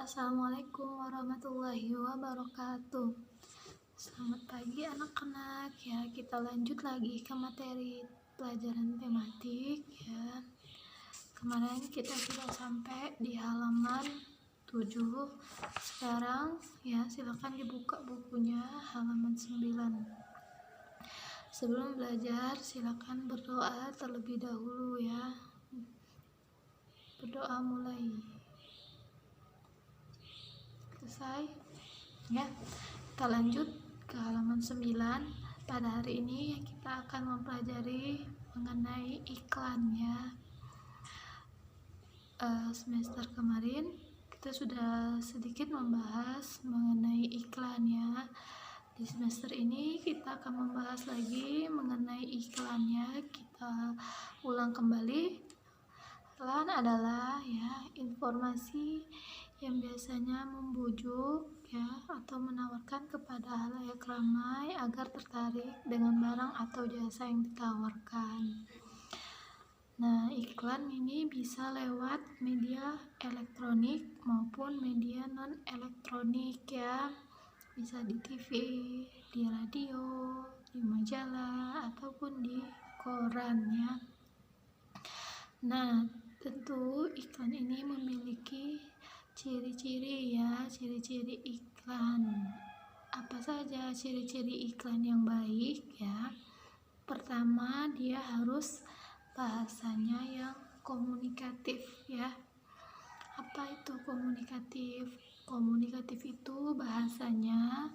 Assalamualaikum warahmatullahi wabarakatuh. Selamat pagi anak-anak ya. Kita lanjut lagi ke materi pelajaran tematik ya. Kemarin kita sudah sampai di halaman 7. Sekarang ya silakan dibuka bukunya halaman 9. Sebelum belajar silakan berdoa terlebih dahulu ya. Berdoa mulai. Selesai ya, kita lanjut ke halaman 9. Pada hari ini kita akan mempelajari mengenai iklan ya. Semester kemarin kita sudah sedikit membahas mengenai iklan ya. Di semester ini kita akan membahas lagi mengenai iklannya. Kita ulang kembali. Iklan adalah ya informasi yang biasanya membujuk ya atau menawarkan kepada halayak ramai agar tertarik dengan barang atau jasa yang ditawarkan. Nah, iklan ini bisa lewat media elektronik maupun media non elektronik ya. Bisa di TV, di radio, di majalah ataupun di koran ya. Nah, tentu iklan ini memiliki ciri-ciri ya, ciri-ciri iklan. Apa saja ciri-ciri iklan yang baik ya? Pertama, dia harus bahasanya yang komunikatif ya. Apa itu komunikatif? Komunikatif itu bahasanya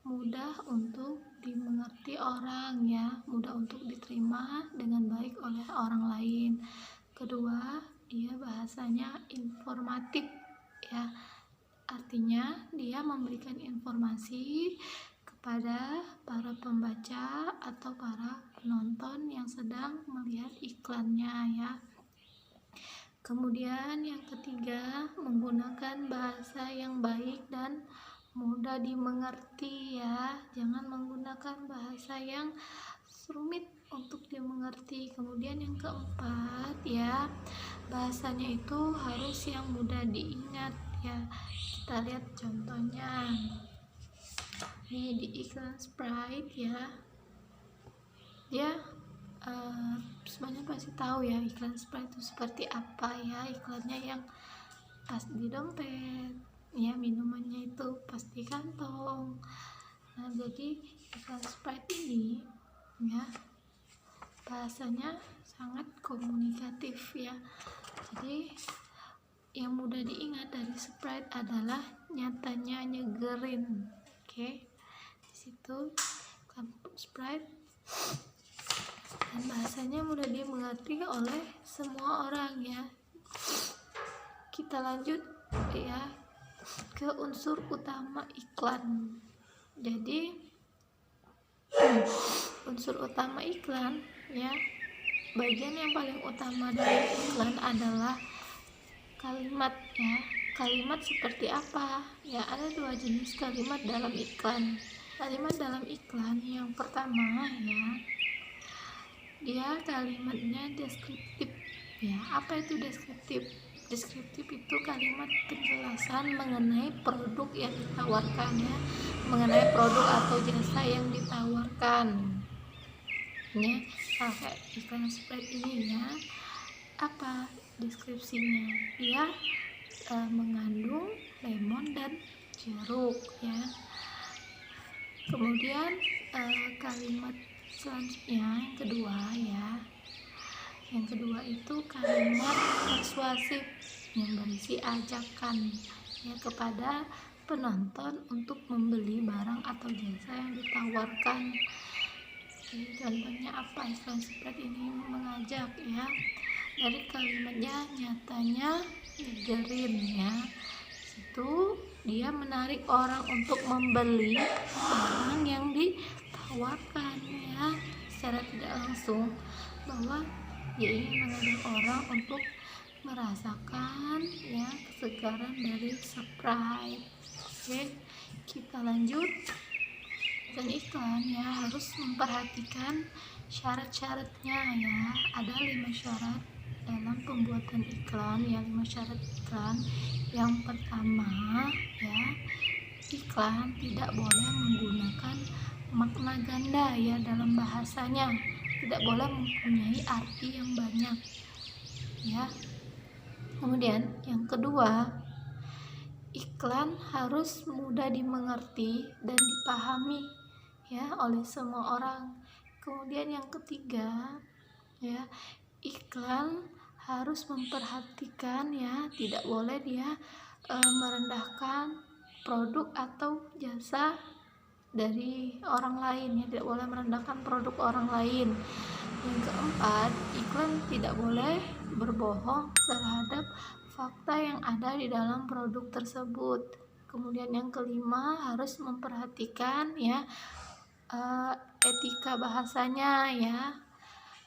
mudah untuk dimengerti orang ya, mudah untuk diterima dengan baik oleh orang lain. Kedua, dia bahasanya informatif ya, artinya dia memberikan informasi kepada para pembaca atau para penonton yang sedang melihat iklannya ya. Kemudian yang ketiga, menggunakan bahasa yang baik dan mudah dimengerti ya, jangan menggunakan bahasa yang rumit untuk dimengerti. Kemudian yang keempat ya, bahasanya itu harus yang mudah diingat ya. Kita lihat contohnya ini di iklan Sprite ya. Dia semuanya pasti tahu ya iklan Sprite itu seperti apa ya. Iklannya yang pas di dompet ya, minumannya itu pas di kantong. Nah, jadi iklan Sprite ini ya bahasanya sangat komunikatif ya. Jadi yang mudah diingat dari Sprite adalah nyatanya nyegerin. Oke. Di situ iklan Sprite dan bahasanya mudah dimengerti oleh semua orang ya. Kita lanjut ya ke unsur utama iklan. Jadi unsur utama iklan ya, bagian yang paling utama dari iklan adalah kalimat ya. Kalimat seperti apa ya? Ada dua jenis kalimat dalam iklan. Kalimat dalam iklan yang pertama ya, dia kalimatnya deskriptif ya. Apa itu deskriptif? Deskriptif itu kalimat penjelasan mengenai produk yang ditawarkan ya, mengenai produk atau jasa yang ditawarkan ya. Kayak iklan Sprite ini ya, apa deskripsinya? Dia mengandung lemon dan jeruk ya. Kemudian kalimat selanjutnya yang kedua ya, yang kedua itu kalimat persuasif yang berisi ajakan ya kepada penonton untuk membeli barang atau jasa yang ditawarkan. Jadi, contohnya apa iklan Sprite ini mengajak ya, dari kalimatnya nyatanya nyegerin ya. Itu dia menarik orang untuk membeli barang yang ditawarkan ya, secara tidak langsung bahwa dia ingin mengajak orang untuk merasakan ya kesegaran dari Sprite. Oke, kita lanjut. Dan iklan ya harus memperhatikan syarat-syaratnya ya. Ada 5 syarat dalam pembuatan iklan ya, 5 syarat iklan. Yang pertama iklan tidak boleh menggunakan makna ganda ya dalam bahasanya, tidak boleh mempunyai arti yang banyak ya. Kemudian yang kedua, iklan harus mudah dimengerti dan dipahami ya oleh semua orang. Kemudian yang ketiga ya, iklan harus memperhatikan ya, tidak boleh dia merendahkan produk atau jasa dari orang lain ya, tidak boleh merendahkan produk orang lain. Yang keempat, iklan tidak boleh berbohong terhadap fakta yang ada di dalam produk tersebut. Kemudian yang kelima, harus memperhatikan ya etika bahasanya ya.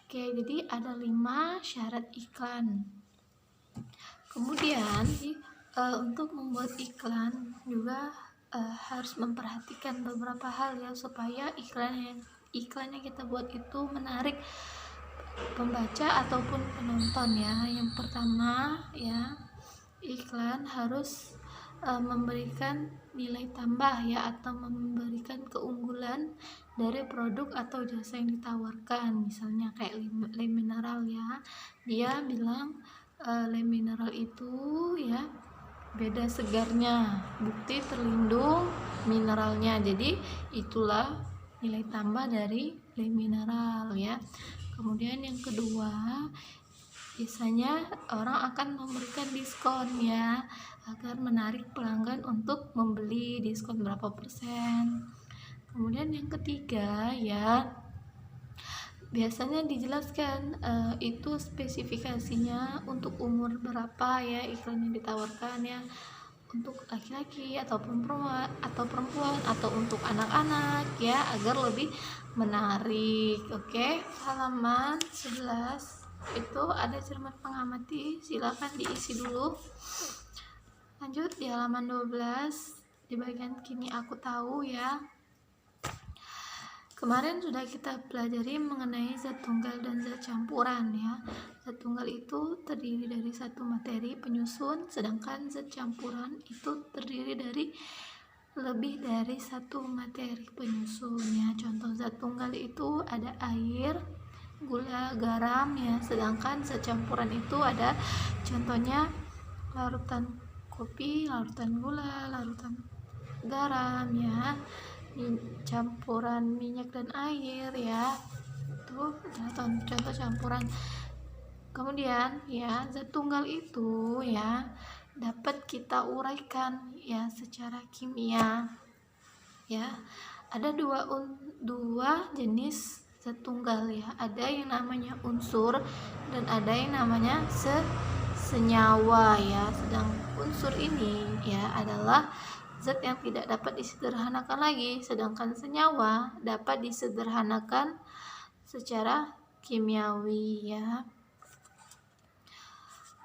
Oke, jadi ada 5 syarat iklan. Kemudian untuk membuat iklan juga harus memperhatikan beberapa hal ya, supaya iklan yang kita buat itu menarik pembaca ataupun penonton ya. Yang pertama ya, iklan harus memberikan nilai tambah ya, atau memberikan keunggulan dari produk atau jasa yang ditawarkan. Misalnya kayak Le Mineral ya, dia bilang Le Mineral itu ya beda segarnya, bukti terlindung mineralnya. Jadi itulah nilai tambah dari Le Mineral ya. Kemudian yang kedua, biasanya orang akan memberikan diskon ya, agar menarik pelanggan untuk membeli, diskon berapa persen. Kemudian yang ketiga ya, biasanya dijelaskan itu spesifikasinya untuk umur berapa ya iklan yang ditawarkan ya, untuk laki-laki ataupun perempuan atau untuk anak-anak ya, agar lebih menarik. Oke, halaman 11 itu ada cermat pengamati, silakan diisi dulu. Lanjut di halaman 12 di bagian kini aku tahu ya. Kemarin sudah kita pelajari mengenai zat tunggal dan zat campuran ya. Zat tunggal itu terdiri dari satu materi penyusun, sedangkan zat campuran itu terdiri dari lebih dari satu materi penyusun ya. Contoh zat tunggal itu ada air, gula, garam ya, sedangkan zat campuran itu ada contohnya larutan kopi, larutan gula, larutan garam ya, campuran minyak dan air ya. Itu contoh campuran. Kemudian ya, zat tunggal itu ya dapat kita uraikan ya secara kimia ya. Ada dua jenis zat tunggal ya, ada yang namanya unsur dan ada yang namanya senyawa ya. Sedang unsur ini ya adalah zat yang tidak dapat disederhanakan lagi, sedangkan senyawa dapat disederhanakan secara kimiawi ya.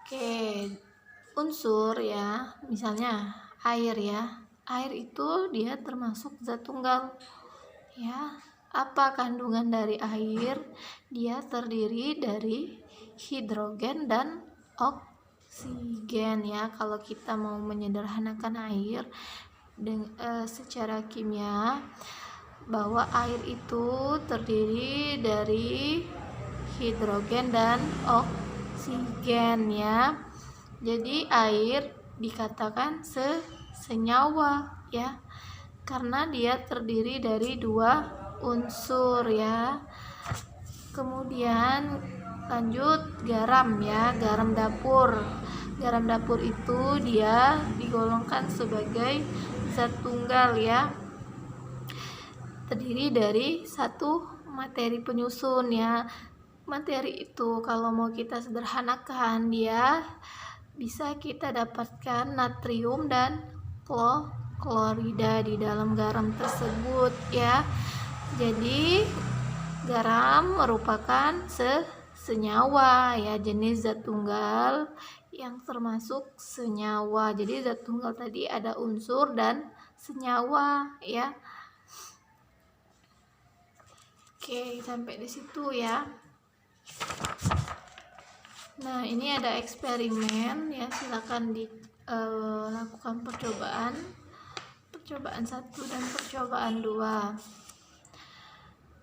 Oke, unsur ya, misalnya air ya. Air itu dia termasuk zat tunggal ya. Apa kandungan dari air? Dia terdiri dari hidrogen dan oksigen ya. Kalau kita mau menyederhanakan air secara kimia, bahwa air itu terdiri dari hidrogen dan oksigen ya. Jadi air dikatakan senyawa ya, karena dia terdiri dari dua unsur ya. Kemudian lanjut garam ya, garam dapur. Garam dapur itu dia digolongkan sebagai zat tunggal ya, terdiri dari satu materi penyusun ya. Materi itu kalau mau kita sederhanakan, dia bisa kita dapatkan natrium dan klorida di dalam garam tersebut ya. Jadi garam merupakan senyawa ya, jenis zat tunggal yang termasuk senyawa. Jadi zat tunggal tadi ada unsur dan senyawa ya. Oke, sampai di situ ya. Nah, ini ada eksperimen ya, silakan dilakukan percobaan. percobaan 1 dan percobaan 2.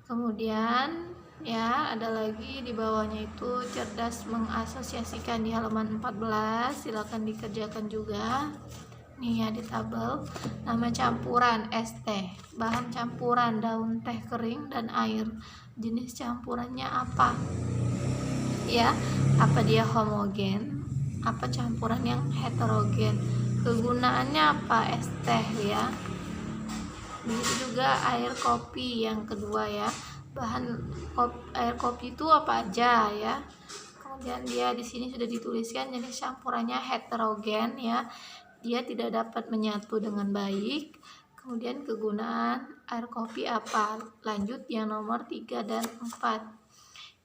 Kemudian ya ada lagi di bawahnya itu cerdas mengasosiasikan di halaman 14, silakan dikerjakan juga. Nih ya di tabel, nama campuran es teh, bahan campuran daun teh kering dan air, jenis campurannya apa ya, apa dia homogen, apa campuran yang heterogen, kegunaannya apa es teh ya. Begitu juga air kopi yang kedua ya, bahan air kopi itu apa aja ya. Kemudian dia di sini sudah dituliskan jenis campurannya heterogen ya, dia tidak dapat menyatu dengan baik. Kemudian kegunaan air kopi apa, lanjut yang nomor 3 dan 4.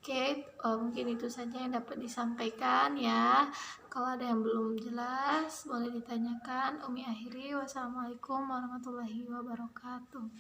Oke, mungkin itu saja yang dapat disampaikan ya. Kalau ada yang belum jelas boleh ditanyakan. Umi akhiri, wassalamualaikum warahmatullahi wabarakatuh.